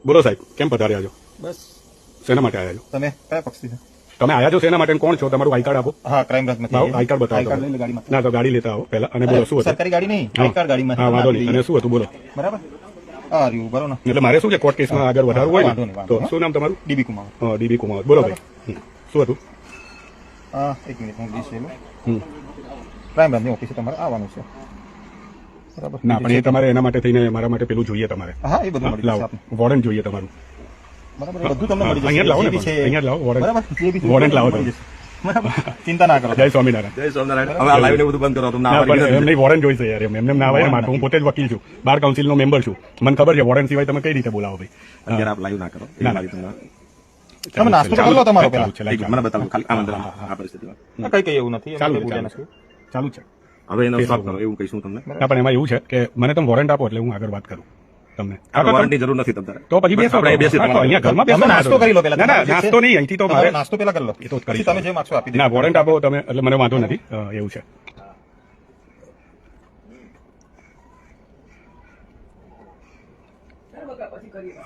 બોલો સાહેબ, કેમ પધાર્યા છો? બસ શેના માટે આવ્યા છો? તમે કયા પક્ષથી છો? તમે આવ્યા છો શેના માટે અને કોણ છો? તમારું આઈ કાર્ડ આપો. હા, ક્રાઇમ બ્રાન્ચમાંથી આઈ કાર્ડ બતાવો. આઈ કાર્ડ લઈને ગાડીમાં. ના તો ગાડી લેતા આવો પહેલા. અને બોલો શું હતું? સરકારી ગાડી નહીં, આઈ કાર્ડ ગાડીમાં. હા, વાંધો નહીં. અને શું હતું બોલો? બરાબર. આ રહ્યું બરો ને. એટલે મારે શું છે, કોર્ટ કેસમાં આગળ વધારવું હોય વાંધો ને નહીં, તો વાંધો શું નામ તમારું? ડીબી કુમાર. ડીબી કુમાર. બોલો ભાઈ. શું હતું? હા, એક મિનિટ હું ડીશ લઈ હમ. ક્રાઇમ બ્રાન્ચની ઓફિસે તમારે આવવાનું છે. બરાબર. ના પણ એ તમારે એના માટે થઈને મારા માટે પેલું જોઈએ તમારે. હા, એ બધું મળી જશે લાવો, આપને. વોરંટ જોઈએ તમારું. બરાબર, એ બધું તમને મળી જશે. અહીંયા જ લાવો ને જે બી છે. અહીંયા જ લાવો વોરંટ. બરાબર, જે બી છે. વોરંટ લાવો મળી તમે. જશે. બરાબર, ચિંતા ના કરો. જય સ્વામિનારાયણ. જય સ્વામિનારાયણ. હવે આ લાઈવ ને બધું બંધ કરો. તમને ના, આવવાની પણ નથી. એમને વોરંટ જોઈશે યાર. એમને ના આવે ને માથું. હું પોતે જ વકીલ છું, બાર કાઉન્સિલનો મેમ્બર છું. મને ખબર છે વોરંટ સિવાય તમે કઈ રીતે બોલાવો ભાઈ. અત્યારે આપ લાઈવ ના કરો. ના, મારી તમને તમે નાસ્તો કરી લો તમારો પેલા. એક મને બતાવો ખાલી આ અંદર આ પરિસ્થિતિમાં. કઈ એવું નથી. ચાલુ એમાં છે, કઈ નથી. ચાલુ છે. હવે એનો સ્ટોપ કરો એવું કહીશું તમને. ના પણ એમાં એવું છે કે મને તમે વોરંટ આપો એટલે હું આગળ વાત કરું તમને. આપણે વોરંટની જરૂર નથી તમારે. તો પછી બેસો. આપણે બેસી હા, તો અહીંયા ઘરમાં બેસો. તમે નાસ્તો કરી લો પેલા. ના ના, નાસ્તો નહીં, અહીંથી તો મારે નાસ્તો પેલા કરી લો. એ તો કરી પછી તમે જે માગશો આપી દે. ના, વોરંટ આપો તમે એટલે મને વાંધો નથી. એવું છે.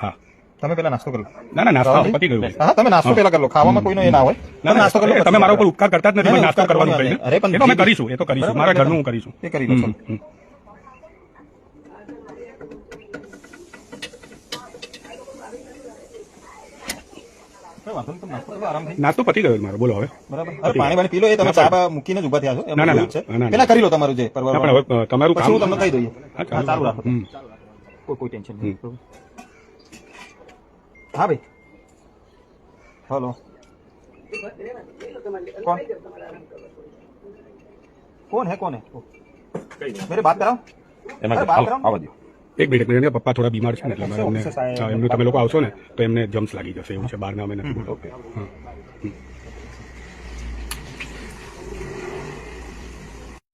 હા, તમે પેલા નાસ્તો કરી લો. ના ના, નાસ્તો પતી ગયું. હા, તમે નાસ્તો પેલા કરી લો. ખાવામાં કોઈનો એ ના હોય. ના, તમે નાસ્તો કરી લો. તમે મારા ઉપર ઉપકાર કરતા જ નથી. મને ના, નાસ્તો ઉપકાર કરવાનું કરવાનો કહીને. અરે પણ એ તો અમે જે- કરીશું, એ તો કરીશું. મારા ઘરનું હું કરીશું. એ કરી લો. હમ, હમ. કઈ વાંધો નહીં, તમે નાસ્તો કરો આરામથી. નાસ્તો પતી ગયો મારો. બોલો હવે. બરાબર. અરે પાણી વાણી પી લો. એ તમે ચા બા મૂકીને જ ઉભા થયા છો. ના, ના, એમાં એવું જ છે. ના, ના. પેલા કરી લો તમારું જે પરવા. ના, પણ હવે તમારું પછી હું કામ તમને કહી દઈએ. હા, હા, ચાલુ રાખો. હમ. કોઈ ટેન્શન નહીં. હા ભાઈ. हेलो कौन कौन है मेरे बात कराओ अरे बात कराओ આવવા દો. એક મિનિટ, પપ્પા થોડા બીમાર છે ને એટલે મારે ઓફિસે સાહેબ. એમને તમે લોકો આવશો ને તો એમને જમ્સ લાગી જશે એવું છે. બહારના અમે નથી. ઓકે.